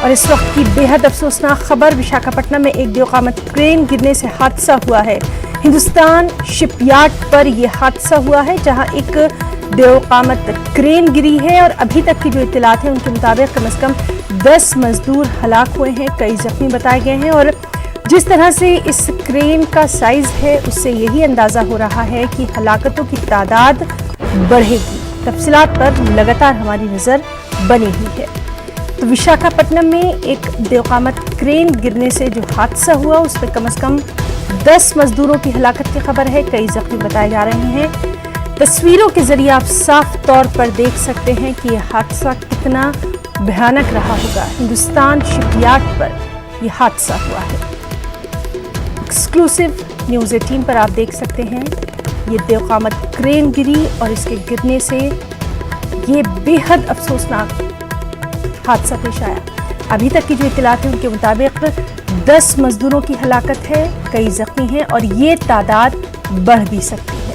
اور اس وقت کی بے حد افسوسناک خبر، وشاکھاپٹنم میں ایک دیوقامت کرین گرنے سے حادثہ ہوا ہے۔ ہندوستان شپ یارڈ پر یہ حادثہ ہوا ہے جہاں ایک دیوقامت کرین گری ہے، اور ابھی تک کی جو اطلاعات ہیں ان کے مطابق کم از کم 10 مزدور ہلاک ہوئے ہیں، کئی زخمی بتائے گئے ہیں، اور جس طرح سے اس کرین کا سائز ہے اس سے یہی اندازہ ہو رہا ہے کہ ہلاکتوں کی تعداد بڑھے گی۔ تفصیلات پر لگاتار ہماری نظر بنی ہوئی ہے۔ تو وشاکھاپٹنم میں ایک دیوقامت کرین گرنے سے جو حادثہ ہوا اس میں کم از کم 10 مزدوروں کی ہلاکت کی خبر ہے، کئی زخمی بتائے جا رہے ہیں۔ تصویروں کے ذریعے آپ صاف طور پر دیکھ سکتے ہیں کہ یہ حادثہ کتنا بھیانک رہا ہوگا۔ ہندوستان شپ یارڈ پر یہ حادثہ ہوا ہے۔ ایکسکلوسیو نیوز 18 پر آپ دیکھ سکتے ہیں یہ دیوقامت کرین گری، اور اس کے گرنے سے یہ بے حد افسوسناک حادثہ پیش آیا۔ ابھی تک کی جو اطلاعات ہیں ان کے مطابق 10 مزدوروں کی ہلاکت ہے، کئی زخمی ہیں، اور یہ تعداد بڑھ بھی سکتی ہے۔